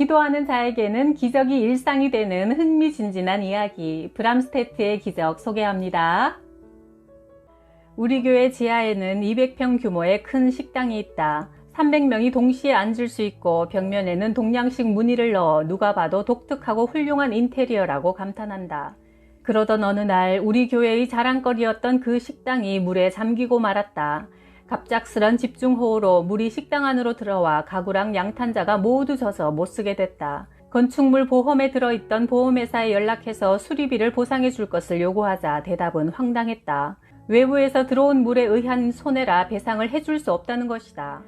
기도하는 자에게는 기적이 일상이 되는 흥미진진한 이야기, 브람스테트의 기적 소개합니다. 우리 교회 지하에는 200평 규모의 큰 식당이 있다. 300명이 동시에 앉을 수 있고 벽면에는 동양식 무늬를 넣어 누가 봐도 독특하고 훌륭한 인테리어라고 감탄한다. 그러던 어느 날 우리 교회의 자랑거리였던 그 식당이 물에 잠기고 말았다. 갑작스런 집중호우로 물이 식당 안으로 들어와 가구랑 양탄자가 모두 젖어 못쓰게 됐다. 건축물 보험에 들어있던 보험회사에 연락해서 수리비를 보상해 줄 것을 요구하자 대답은 황당했다. 외부에서 들어온 물에 의한 손해라 배상을 해줄 수 없다는 것이다.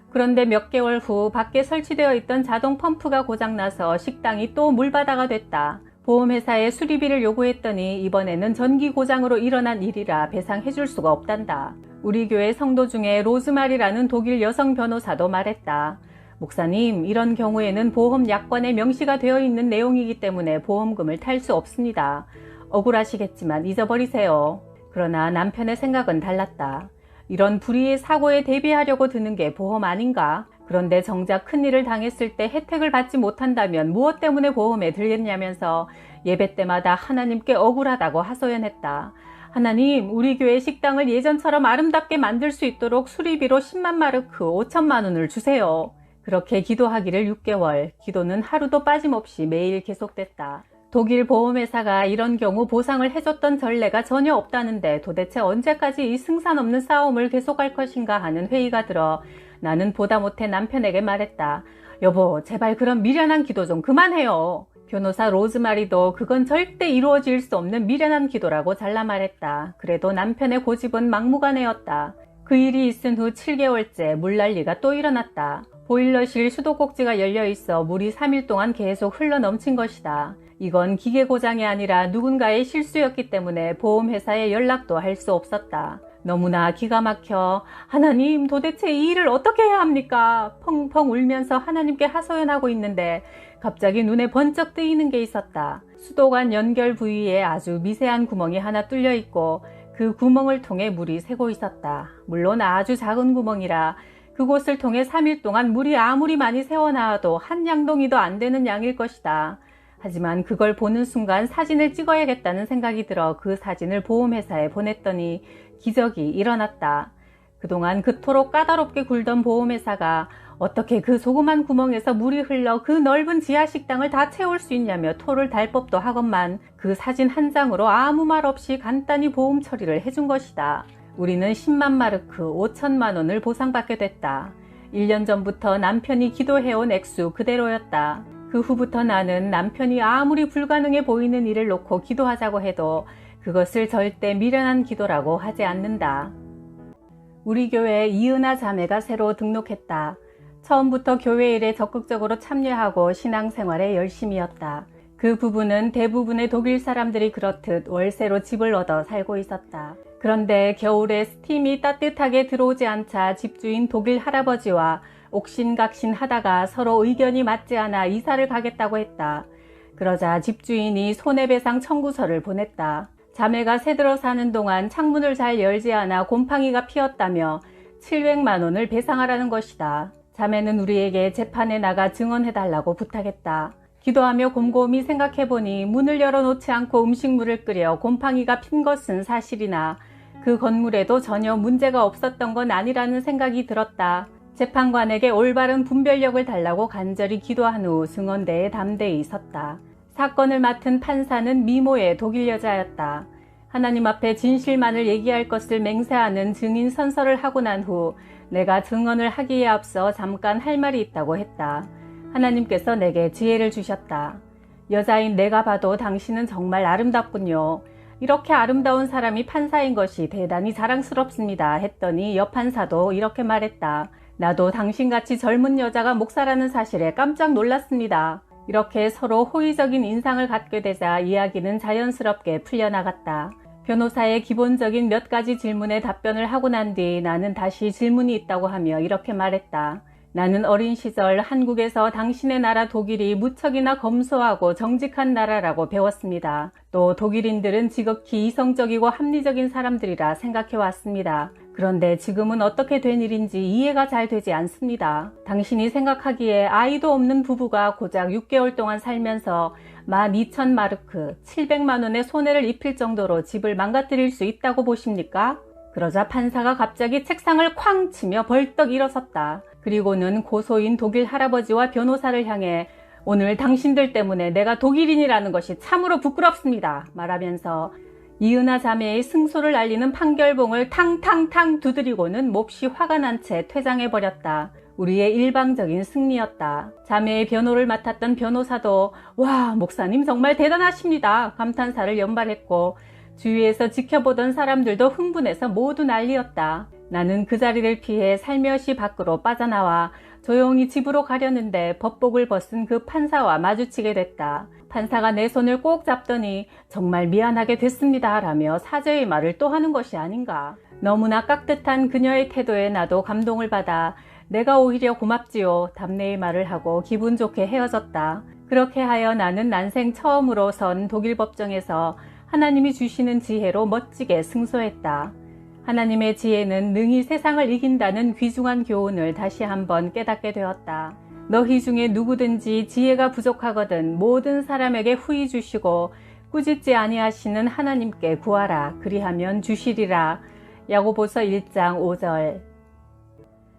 그런데 몇 개월 후 밖에 설치되어 있던 자동 펌프가 고장나서 식당이 또 물바다가 됐다. 보험회사에 수리비를 요구했더니 이번에는 전기 고장으로 일어난 일이라 배상해 줄 수가 없단다. 우리 교회 성도 중에 로즈마리라는 독일 여성 변호사도 말했다. 목사님, 이런 경우에는 보험 약관에 명시가 되어 있는 내용이기 때문에 보험금을 탈 수 없습니다. 억울하시겠지만 잊어버리세요. 그러나 남편의 생각은 달랐다. 이런 불의의 사고에 대비하려고 드는 게 보험 아닌가? 그런데 정작 큰일을 당했을 때 혜택을 받지 못한다면 무엇 때문에 보험에 들겠냐면서 예배 때마다 하나님께 억울하다고 하소연했다. 하나님, 우리 교회 식당을 예전처럼 아름답게 만들 수 있도록 수리비로 10만 마르크 5천만 원을 주세요. 그렇게 기도하기를 6개월, 기도는 하루도 빠짐없이 매일 계속됐다. 독일 보험회사가 이런 경우 보상을 해줬던 전례가 전혀 없다는데 도대체 언제까지 이 승산 없는 싸움을 계속할 것인가 하는 회의가 들어 나는 보다 못해 남편에게 말했다. 여보, 제발 그런 미련한 기도 좀 그만해요. 변호사 로즈마리도 그건 절대 이루어질 수 없는 미련한 기도라고 잘라 말했다. 그래도 남편의 고집은 막무가내였다. 그 일이 있은 후 7개월째 물난리가 또 일어났다. 보일러실 수도꼭지가 열려있어 물이 3일 동안 계속 흘러넘친 것이다. 이건 기계 고장이 아니라 누군가의 실수였기 때문에 보험회사에 연락도 할 수 없었다. 너무나 기가 막혀 하나님, 도대체 이 일을 어떻게 해야 합니까? 펑펑 울면서 하나님께 하소연하고 있는데 갑자기 눈에 번쩍 뜨이는 게 있었다. 수도관 연결 부위에 아주 미세한 구멍이 하나 뚫려 있고 그 구멍을 통해 물이 새고 있었다. 물론 아주 작은 구멍이라 그곳을 통해 3일 동안 물이 아무리 많이 새어나와도 한 양동이도 안 되는 양일 것이다. 하지만 그걸 보는 순간 사진을 찍어야겠다는 생각이 들어 그 사진을 보험회사에 보냈더니 기적이 일어났다. 그동안 그토록 까다롭게 굴던 보험회사가 어떻게 그 조그만 구멍에서 물이 흘러 그 넓은 지하 식당을 다 채울 수 있냐며 토를 달 법도 하건만 그 사진 한 장으로 아무 말 없이 간단히 보험 처리를 해준 것이다. 우리는 10만 마르크 5천만 원을 보상받게 됐다. 1년 전부터 남편이 기도해온 액수 그대로였다. 그 후부터 나는 남편이 아무리 불가능해 보이는 일을 놓고 기도하자고 해도 그것을 절대 미련한 기도라고 하지 않는다. 우리 교회에 이은하 자매가 새로 등록했다. 처음부터 교회 일에 적극적으로 참여하고 신앙생활에 열심이었다. 그 부부는 대부분의 독일 사람들이 그렇듯 월세로 집을 얻어 살고 있었다. 그런데 겨울에 스팀이 따뜻하게 들어오지 않자 집주인 독일 할아버지와 옥신각신 하다가 서로 의견이 맞지 않아 이사를 가겠다고 했다. 그러자 집주인이 손해배상 청구서를 보냈다. 자매가 새들어 사는 동안 창문을 잘 열지 않아 곰팡이가 피었다며 700만 원을 배상하라는 것이다. 자매는 우리에게 재판에 나가 증언해달라고 부탁했다. 기도하며 곰곰이 생각해보니 문을 열어놓지 않고 음식물을 끓여 곰팡이가 핀 것은 사실이나 그 건물에도 전혀 문제가 없었던 건 아니라는 생각이 들었다. 재판관에게 올바른 분별력을 달라고 간절히 기도한 후 증언대에 담대히 섰다. 사건을 맡은 판사는 미모의 독일 여자였다. 하나님 앞에 진실만을 얘기할 것을 맹세하는 증인 선서를 하고 난 후 내가 증언을 하기에 앞서 잠깐 할 말이 있다고 했다. 하나님께서 내게 지혜를 주셨다. 여자인 내가 봐도 당신은 정말 아름답군요. 이렇게 아름다운 사람이 판사인 것이 대단히 자랑스럽습니다 했더니 여판사도 이렇게 말했다. 나도 당신같이 젊은 여자가 목사라는 사실에 깜짝 놀랐습니다. 이렇게 서로 호의적인 인상을 갖게 되자 이야기는 자연스럽게 풀려나갔다. 변호사의 기본적인 몇 가지 질문에 답변을 하고 난 뒤 나는 다시 질문이 있다고 하며 이렇게 말했다. 나는 어린 시절 한국에서 당신의 나라 독일이 무척이나 검소하고 정직한 나라라고 배웠습니다. 또 독일인들은 지극히 이성적이고 합리적인 사람들이라 생각해 왔습니다. 그런데 지금은 어떻게 된 일인지 이해가 잘 되지 않습니다. 당신이 생각하기에 아이도 없는 부부가 고작 6개월 동안 살면서 12,000마르크, 700만 원의 손해를 입힐 정도로 집을 망가뜨릴 수 있다고 보십니까? 그러자 판사가 갑자기 책상을 쾅 치며 벌떡 일어섰다. 그리고는 고소인 독일 할아버지와 변호사를 향해 오늘 당신들 때문에 내가 독일인이라는 것이 참으로 부끄럽습니다. 말하면서 이은하 자매의 승소를 알리는 판결봉을 탕탕탕 두드리고는 몹시 화가 난 채 퇴장해버렸다. 우리의 일방적인 승리였다. 자매의 변호를 맡았던 변호사도 와, 목사님 정말 대단하십니다. 감탄사를 연발했고 주위에서 지켜보던 사람들도 흥분해서 모두 난리였다. 나는 그 자리를 피해 살며시 밖으로 빠져나와 조용히 집으로 가려는데 법복을 벗은 그 판사와 마주치게 됐다. 판사가 내 손을 꼭 잡더니 정말 미안하게 됐습니다 라며 사죄의 말을 또 하는 것이 아닌가. 너무나 깍듯한 그녀의 태도에 나도 감동을 받아 내가 오히려 고맙지요 답례의 말을 하고 기분 좋게 헤어졌다. 그렇게 하여 나는 난생 처음으로 선 독일 법정에서 하나님이 주시는 지혜로 멋지게 승소했다. 하나님의 지혜는 능히 세상을 이긴다는 귀중한 교훈을 다시 한번 깨닫게 되었다. 너희 중에 누구든지 지혜가 부족하거든 모든 사람에게 후히 주시고 꾸짖지 아니하시는 하나님께 구하라. 그리하면 주시리라. 야고보서 1장 5절.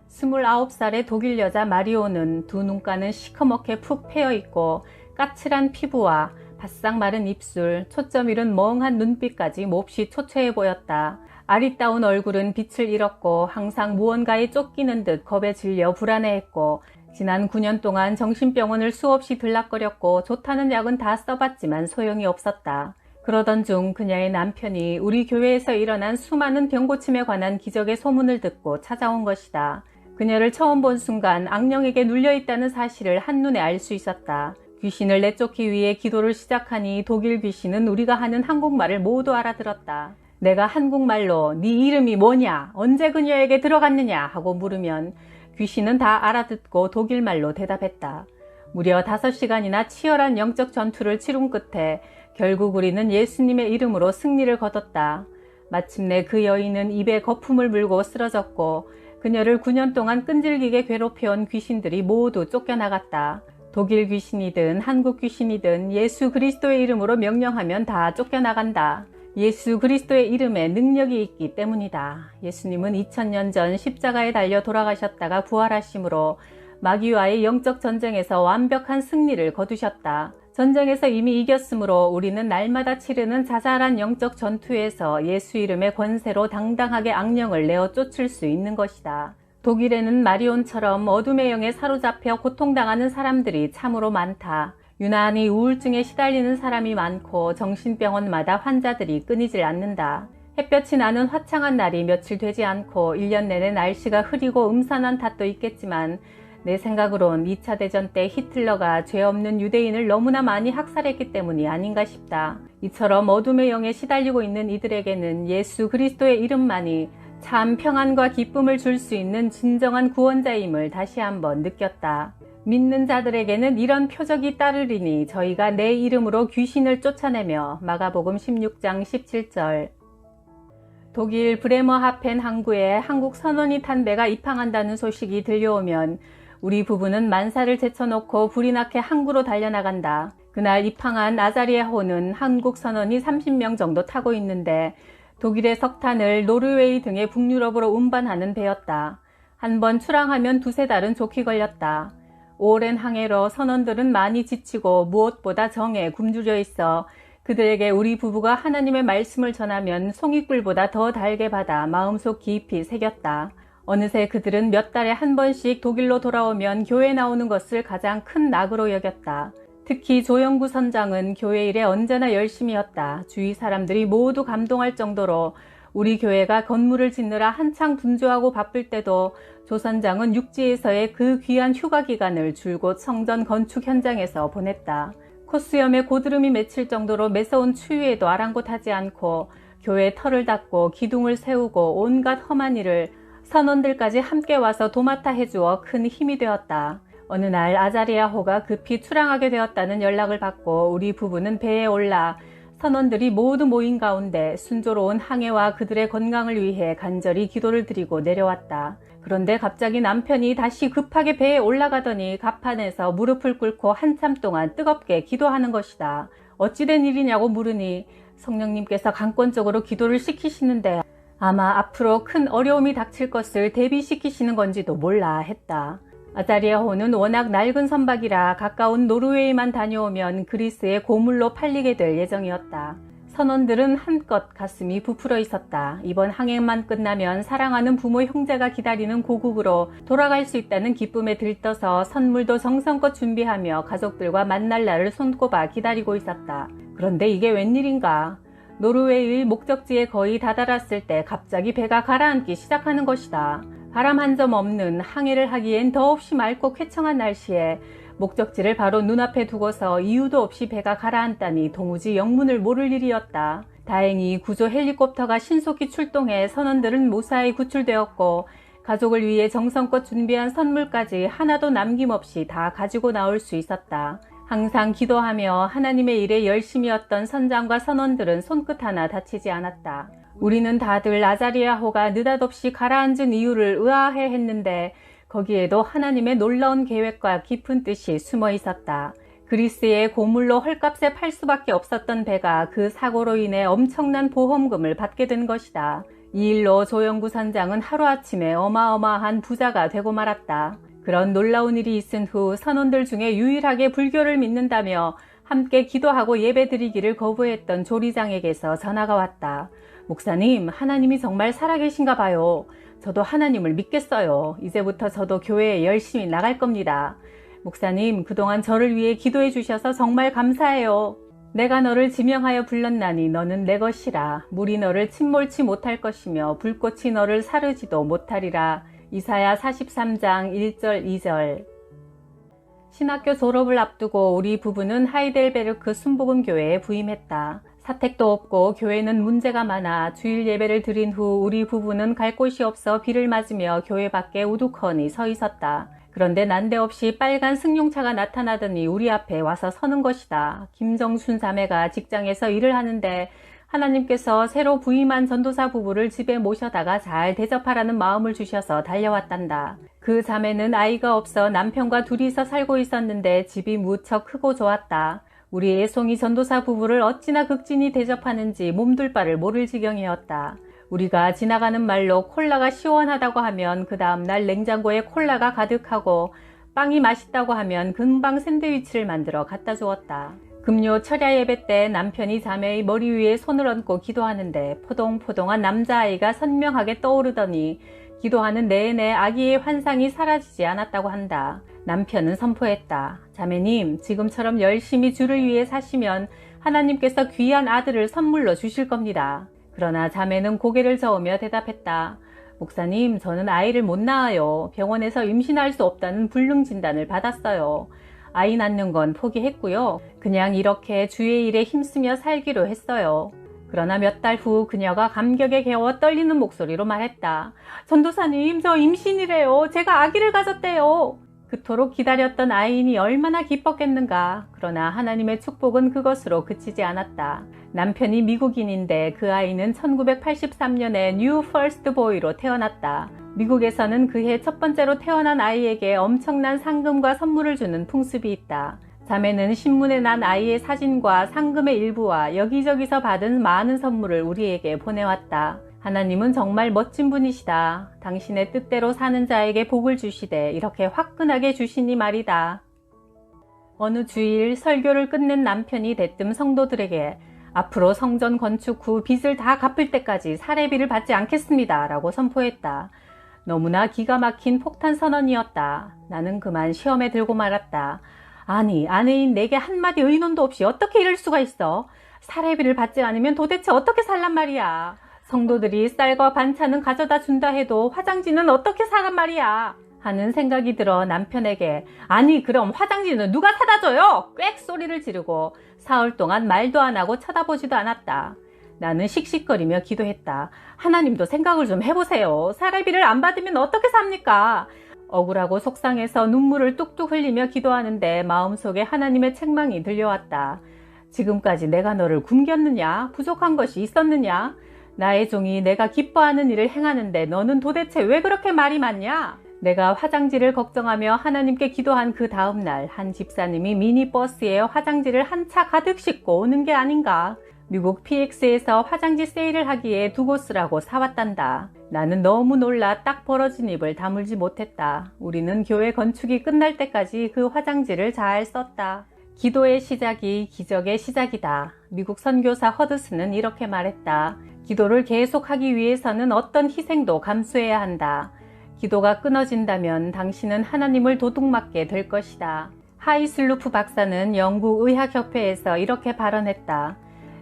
29살의 독일 여자 마리오는 두 눈가는 시커멓게 푹 패여있고 까칠한 피부와 바싹 마른 입술, 초점 잃은 멍한 눈빛까지 몹시 초췌해 보였다. 아리따운 얼굴은 빛을 잃었고 항상 무언가에 쫓기는 듯 겁에 질려 불안해했고 지난 9년 동안 정신병원을 수없이 들락거렸고 좋다는 약은 다 써봤지만 소용이 없었다. 그러던 중 그녀의 남편이 우리 교회에서 일어난 수많은 병고침에 관한 기적의 소문을 듣고 찾아온 것이다. 그녀를 처음 본 순간 악령에게 눌려있다는 사실을 한눈에 알 수 있었다. 귀신을 내쫓기 위해 기도를 시작하니 독일 귀신은 우리가 하는 한국말을 모두 알아들었다. 내가 한국말로 네 이름이 뭐냐, 언제 그녀에게 들어갔느냐 하고 물으면 귀신은 다 알아듣고 독일말로 대답했다. 무려 5시간이나 치열한 영적 전투를 치룬 끝에 결국 우리는 예수님의 이름으로 승리를 거뒀다. 마침내 그 여인은 입에 거품을 물고 쓰러졌고 그녀를 9년 동안 끈질기게 괴롭혀온 귀신들이 모두 쫓겨나갔다. 독일 귀신이든 한국 귀신이든 예수 그리스도의 이름으로 명령하면 다 쫓겨나간다. 예수 그리스도의 이름에 능력이 있기 때문이다. 예수님은 2000년 전 십자가에 달려 돌아가셨다가 부활하심으로 마귀와의 영적 전쟁에서 완벽한 승리를 거두셨다. 전쟁에서 이미 이겼으므로 우리는 날마다 치르는 자잘한 영적 전투에서 예수 이름의 권세로 당당하게 악령을 내어 쫓을 수 있는 것이다. 독일에는 마리온처럼 어둠의 영에 사로잡혀 고통당하는 사람들이 참으로 많다. 유난히 우울증에 시달리는 사람이 많고 정신병원마다 환자들이 끊이질 않는다. 햇볕이 나는 화창한 날이 며칠 되지 않고 1년 내내 날씨가 흐리고 음산한 탓도 있겠지만 내 생각으론 2차 대전 때 히틀러가 죄 없는 유대인을 너무나 많이 학살했기 때문이 아닌가 싶다. 이처럼 어둠의 영에 시달리고 있는 이들에게는 예수 그리스도의 이름만이 참 평안과 기쁨을 줄 수 있는 진정한 구원자임을 다시 한번 느꼈다. 믿는 자들에게는 이런 표적이 따르리니 저희가 내 이름으로 귀신을 쫓아내며 마가복음 16장 17절. 독일 브레머하펜 항구에 한국 선원이 탄 배가 입항한다는 소식이 들려오면 우리 부부는 만사를 제쳐놓고 불이 나게 항구로 달려나간다. 그날 입항한 아자리아호는 한국 선원이 30명 정도 타고 있는데 독일의 석탄을 노르웨이 등의 북유럽으로 운반하는 배였다. 한번 출항하면 두세 달은 좋게 걸렸다. 오랜 항해로 선원들은 많이 지치고 무엇보다 정에 굶주려 있어 그들에게 우리 부부가 하나님의 말씀을 전하면 송이꿀보다 더 달게 받아 마음속 깊이 새겼다. 어느새 그들은 몇 달에 한 번씩 독일로 돌아오면 교회 나오는 것을 가장 큰 낙으로 여겼다. 특히 조영구 선장은 교회 일에 언제나 열심이었다. 주위 사람들이 모두 감동할 정도로 우리 교회가 건물을 짓느라 한창 분주하고 바쁠 때도 조 선장은 육지에서의 그 귀한 휴가 기간을 줄곧 성전 건축 현장에서 보냈다. 코수염에 고드름이 맺힐 정도로 매서운 추위에도 아랑곳하지 않고 교회 털을 닦고 기둥을 세우고 온갖 험한 일을 선원들까지 함께 와서 도맡아 해주어 큰 힘이 되었다. 어느 날 아자리아호가 급히 출항하게 되었다는 연락을 받고 우리 부부는 배에 올라 선원들이 모두 모인 가운데 순조로운 항해와 그들의 건강을 위해 간절히 기도를 드리고 내려왔다. 그런데 갑자기 남편이 다시 급하게 배에 올라가더니 갑판에서 무릎을 꿇고 한참 동안 뜨겁게 기도하는 것이다. 어찌된 일이냐고 물으니 성령님께서 강권적으로 기도를 시키시는데 아마 앞으로 큰 어려움이 닥칠 것을 대비시키시는 건지도 몰라 했다. 아자리아호는 워낙 낡은 선박이라 가까운 노르웨이만 다녀오면 그리스의 고물로 팔리게 될 예정이었다. 선원들은 한껏 가슴이 부풀어 있었다. 이번 항해만 끝나면 사랑하는 부모 형제가 기다리는 고국으로 돌아갈 수 있다는 기쁨에 들떠서 선물도 정성껏 준비하며 가족들과 만날 날을 손꼽아 기다리고 있었다. 그런데 이게 웬일인가? 노르웨이의 목적지에 거의 다다랐을 때 갑자기 배가 가라앉기 시작하는 것이다. 바람 한 점 없는 항해를 하기엔 더없이 맑고 쾌청한 날씨에 목적지를 바로 눈앞에 두고서 이유도 없이 배가 가라앉다니 도무지 영문을 모를 일이었다. 다행히 구조 헬리콥터가 신속히 출동해 선원들은 무사히 구출되었고 가족을 위해 정성껏 준비한 선물까지 하나도 남김없이 다 가지고 나올 수 있었다. 항상 기도하며 하나님의 일에 열심이었던 선장과 선원들은 손끝 하나 다치지 않았다. 우리는 다들 아자리아호가 느닷없이 가라앉은 이유를 의아해 했는데 거기에도 하나님의 놀라운 계획과 깊은 뜻이 숨어 있었다. 그리스의 고물로 헐값에 팔 수밖에 없었던 배가 그 사고로 인해 엄청난 보험금을 받게 된 것이다. 이 일로 조영구 선장은 하루아침에 어마어마한 부자가 되고 말았다. 그런 놀라운 일이 있은 후 선원들 중에 유일하게 불교를 믿는다며 함께 기도하고 예배드리기를 거부했던 조리장에게서 전화가 왔다. 목사님, 하나님이 정말 살아계신가 봐요. 저도 하나님을 믿겠어요. 이제부터 저도 교회에 열심히 나갈 겁니다. 목사님, 그동안 저를 위해 기도해 주셔서 정말 감사해요. 내가 너를 지명하여 불렀나니 너는 내 것이라. 물이 너를 침몰치 못할 것이며 불꽃이 너를 사르지도 못하리라. 이사야 43장 1절 2절. 신학교 졸업을 앞두고 우리 부부는 하이델베르크 순복음교회에 부임했다. 사택도 없고 교회는 문제가 많아 주일 예배를 드린 후 우리 부부는 갈 곳이 없어 비를 맞으며 교회 밖에 우두커니 서 있었다. 그런데 난데없이 빨간 승용차가 나타나더니 우리 앞에 와서 서는 것이다. 김정순 자매가 직장에서 일을 하는데 하나님께서 새로 부임한 전도사 부부를 집에 모셔다가 잘 대접하라는 마음을 주셔서 달려왔단다. 그 자매는 아이가 없어 남편과 둘이서 살고 있었는데 집이 무척 크고 좋았다. 우리 애송이 전도사 부부를 어찌나 극진히 대접하는지 몸둘 바를 모를 지경이었다. 우리가 지나가는 말로 콜라가 시원하다고 하면 그 다음날 냉장고에 콜라가 가득하고 빵이 맛있다고 하면 금방 샌드위치를 만들어 갖다 주었다. 금요 철야 예배 때 남편이 자매의 머리 위에 손을 얹고 기도하는데 포동포동한 남자아이가 선명하게 떠오르더니 기도하는 내내 아기의 환상이 사라지지 않았다고 한다. 남편은 선포했다. 자매님, 지금처럼 열심히 주를 위해 사시면 하나님께서 귀한 아들을 선물로 주실 겁니다. 그러나 자매는 고개를 저으며 대답했다. 목사님, 저는 아이를 못 낳아요. 병원에서 임신할 수 없다는 불능 진단을 받았어요. 아이 낳는 건 포기했고요. 그냥 이렇게 주의 일에 힘쓰며 살기로 했어요. 그러나 몇 달 후 그녀가 감격에 겨워 떨리는 목소리로 말했다. 전도사님, 저 임신이래요. 제가 아기를 가졌대요. 그토록 기다렸던 아이인이 얼마나 기뻤겠는가. 그러나 하나님의 축복은 그것으로 그치지 않았다. 남편이 미국인인데 그 아이는 1983년에 뉴 퍼스트 보이로 태어났다. 미국에서는 그해 첫 번째로 태어난 아이에게 엄청난 상금과 선물을 주는 풍습이 있다. 자매는 신문에 난 아이의 사진과 상금의 일부와 여기저기서 받은 많은 선물을 우리에게 보내왔다. 하나님은 정말 멋진 분이시다. 당신의 뜻대로 사는 자에게 복을 주시되 이렇게 화끈하게 주시니 말이다. 어느 주일 설교를 끝낸 남편이 대뜸 성도들에게 앞으로 성전 건축 후 빚을 다 갚을 때까지 사례비를 받지 않겠습니다. 라고 선포했다. 너무나 기가 막힌 폭탄 선언이었다. 나는 그만 시험에 들고 말았다. 아니, 아내인 내게 한마디 의논도 없이 어떻게 이럴 수가 있어? 사례비를 받지 않으면 도대체 어떻게 살란 말이야? 성도들이 쌀과 반찬은 가져다 준다 해도 화장지는 어떻게 사란 말이야? 하는 생각이 들어 남편에게 아니 그럼 화장지는 누가 사다 줘요? 꽥 소리를 지르고 사흘 동안 말도 안 하고 쳐다보지도 않았다. 나는 씩씩거리며 기도했다. 하나님도 생각을 좀 해보세요. 사례비를 안 받으면 어떻게 삽니까? 억울하고 속상해서 눈물을 뚝뚝 흘리며 기도하는데 마음속에 하나님의 책망이 들려왔다. 지금까지 내가 너를 굶겼느냐? 부족한 것이 있었느냐? 나의 종이 내가 기뻐하는 일을 행하는데 너는 도대체 왜 그렇게 말이 많냐? 내가 화장지를 걱정하며 하나님께 기도한 그 다음날 한 집사님이 미니버스에 화장지를 한 차 가득 싣고 오는 게 아닌가? 미국 PX에서 화장지 세일을 하기에 두고 쓰라고 사왔단다. 나는 너무 놀라 딱 벌어진 입을 다물지 못했다. 우리는 교회 건축이 끝날 때까지 그 화장지를 잘 썼다. 기도의 시작이 기적의 시작이다. 미국 선교사 허드슨은 이렇게 말했다. 기도를 계속하기 위해서는 어떤 희생도 감수해야 한다. 기도가 끊어진다면 당신은 하나님을 도둑맞게 될 것이다. 하이슬루프 박사는 영국의학협회에서 이렇게 발언했다.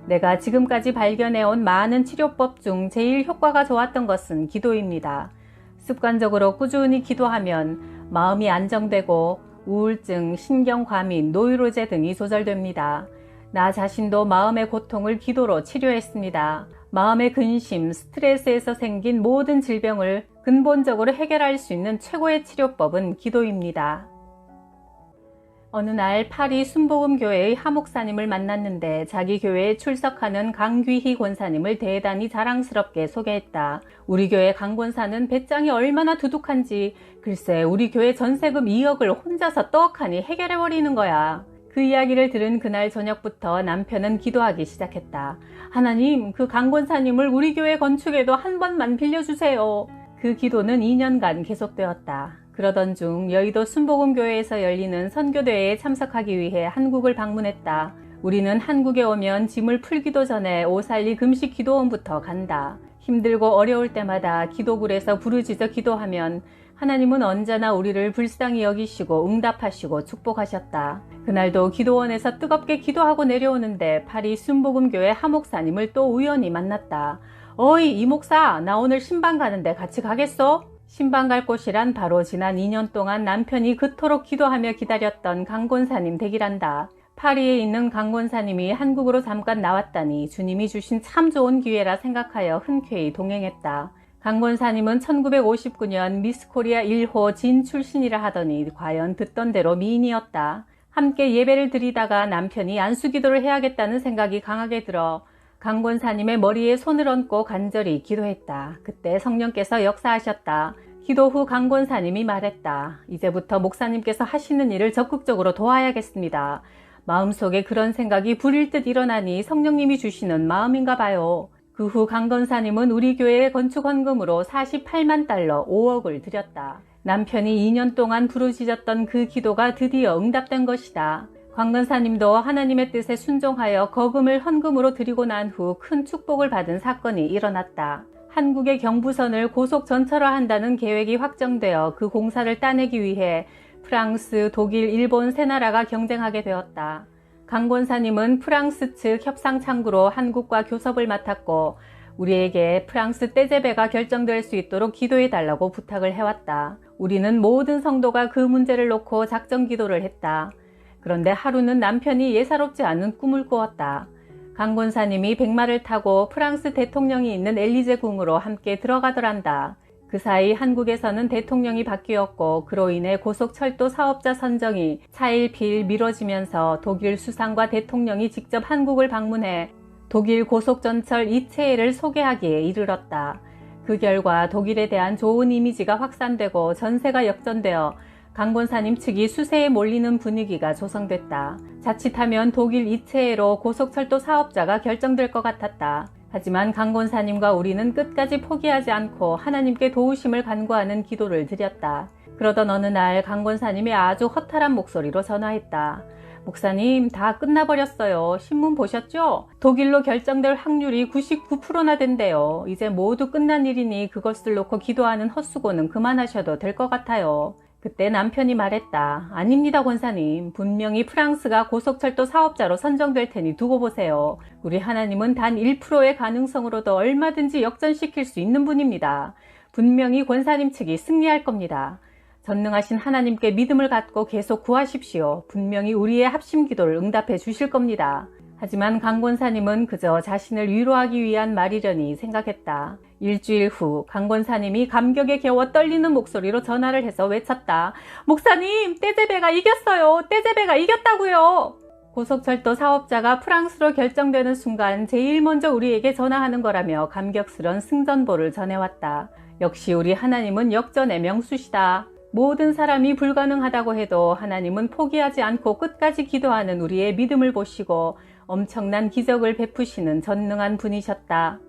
내가 지금까지 발견해온 많은 치료법 중 제일 효과가 좋았던 것은 기도입니다. 습관적으로 꾸준히 기도하면 마음이 안정되고 우울증, 신경과민, 노이로제 등이 조절됩니다. 나 자신도 마음의 고통을 기도로 치료했습니다. 마음의 근심, 스트레스에서 생긴 모든 질병을 근본적으로 해결할 수 있는 최고의 치료법은 기도입니다. 어느 날 파리 순복음교회의 하목사님을 만났는데 자기 교회에 출석하는 강귀희 권사님을 대단히 자랑스럽게 소개했다. 우리 교회 강 권사는 배짱이 얼마나 두둑한지 글쎄 우리 교회 전세금 2억을 혼자서 떡하니 해결해버리는 거야. 그 이야기를 들은 그날 저녁부터 남편은 기도하기 시작했다. 하나님, 그 강 권사님을 우리 교회 건축에도 한 번만 빌려주세요. 그 기도는 2년간 계속되었다. 그러던 중 여의도 순복음교회에서 열리는 선교대회에 참석하기 위해 한국을 방문했다. 우리는 한국에 오면 짐을 풀기도 전에 오살리 금식 기도원부터 간다. 힘들고 어려울 때마다 기도굴에서 부르짖어 기도하면 하나님은 언제나 우리를 불쌍히 여기시고 응답하시고 축복하셨다. 그날도 기도원에서 뜨겁게 기도하고 내려오는데 파리 순복음교회 하목사님을 또 우연히 만났다. 어이 이 목사, 나 오늘 신방 가는데 같이 가겠어? 신방 갈 곳이란 바로 지난 2년 동안 남편이 그토록 기도하며 기다렸던 강 권사님 댁이란다. 파리에 있는 강 권사님이 한국으로 잠깐 나왔다니 주님이 주신 참 좋은 기회라 생각하여 흔쾌히 동행했다. 강 권사님은 1959년 미스코리아 1호 진 출신이라 하더니 과연 듣던 대로 미인이었다. 함께 예배를 드리다가 남편이 안수기도를 해야겠다는 생각이 강하게 들어 강 권사님의 머리에 손을 얹고 간절히 기도했다. 그때 성령께서 역사하셨다. 기도 후 강 권사님이 말했다. 이제부터 목사님께서 하시는 일을 적극적으로 도와야겠습니다. 마음속에 그런 생각이 불일 듯 일어나니 성령님이 주시는 마음인가 봐요. 그 후 강 권사님은 우리 교회의 건축 헌금으로 48만 달러 5억을 드렸다. 남편이 2년 동안 부르짖었던 그 기도가 드디어 응답된 것이다. 강 권사님도 하나님의 뜻에 순종하여 거금을 헌금으로 드리고 난 후 큰 축복을 받은 사건이 일어났다. 한국의 경부선을 고속 전철화한다는 계획이 확정되어 그 공사를 따내기 위해 프랑스, 독일, 일본 세 나라가 경쟁하게 되었다. 강 권사님은 프랑스 측 협상 창구로 한국과 교섭을 맡았고 우리에게 프랑스 떼제베가 결정될 수 있도록 기도해달라고 부탁을 해왔다. 우리는 모든 성도가 그 문제를 놓고 작정 기도를 했다. 그런데 하루는 남편이 예사롭지 않은 꿈을 꾸었다. 강 권사님이 백마를 타고 프랑스 대통령이 있는 엘리제 궁으로 함께 들어가더란다. 그 사이 한국에서는 대통령이 바뀌었고 그로 인해 고속철도 사업자 선정이 차일피일 미뤄지면서 독일 수상과 대통령이 직접 한국을 방문해 독일 고속전철 2체를 소개하기에 이르렀다. 그 결과 독일에 대한 좋은 이미지가 확산되고 전세가 역전되어 강 권사님 측이 수세에 몰리는 분위기가 조성됐다. 자칫하면 독일 2체로 고속철도 사업자가 결정될 것 같았다. 하지만 강 권사님과 우리는 끝까지 포기하지 않고 하나님께 도우심을 간구하는 기도를 드렸다. 그러던 어느 날 강 권사님이 아주 허탈한 목소리로 전화했다. 목사님, 다 끝나버렸어요. 신문 보셨죠? 독일로 결정될 확률이 99%나 된대요. 이제 모두 끝난 일이니 그것을 놓고 기도하는 헛수고는 그만하셔도 될 것 같아요. 그때 남편이 말했다. 아닙니다, 권사님. 분명히 프랑스가 고속철도 사업자로 선정될 테니 두고 보세요. 우리 하나님은 단 1%의 가능성으로도 얼마든지 역전시킬 수 있는 분입니다. 분명히 권사님 측이 승리할 겁니다. 전능하신 하나님께 믿음을 갖고 계속 구하십시오. 분명히 우리의 합심 기도를 응답해 주실 겁니다. 하지만 강 권사님은 그저 자신을 위로하기 위한 말이려니 생각했다. 일주일 후 강 권사님이 감격에 겨워 떨리는 목소리로 전화를 해서 외쳤다. 목사님, 떼제베가 이겼어요. 떼제베가 이겼다고요. 고속철도 사업자가 프랑스로 결정되는 순간 제일 먼저 우리에게 전화하는 거라며 감격스런 승전보를 전해왔다. 역시 우리 하나님은 역전의 명수시다. 모든 사람이 불가능하다고 해도 하나님은 포기하지 않고 끝까지 기도하는 우리의 믿음을 보시고 엄청난 기적을 베푸시는 전능한 분이셨다.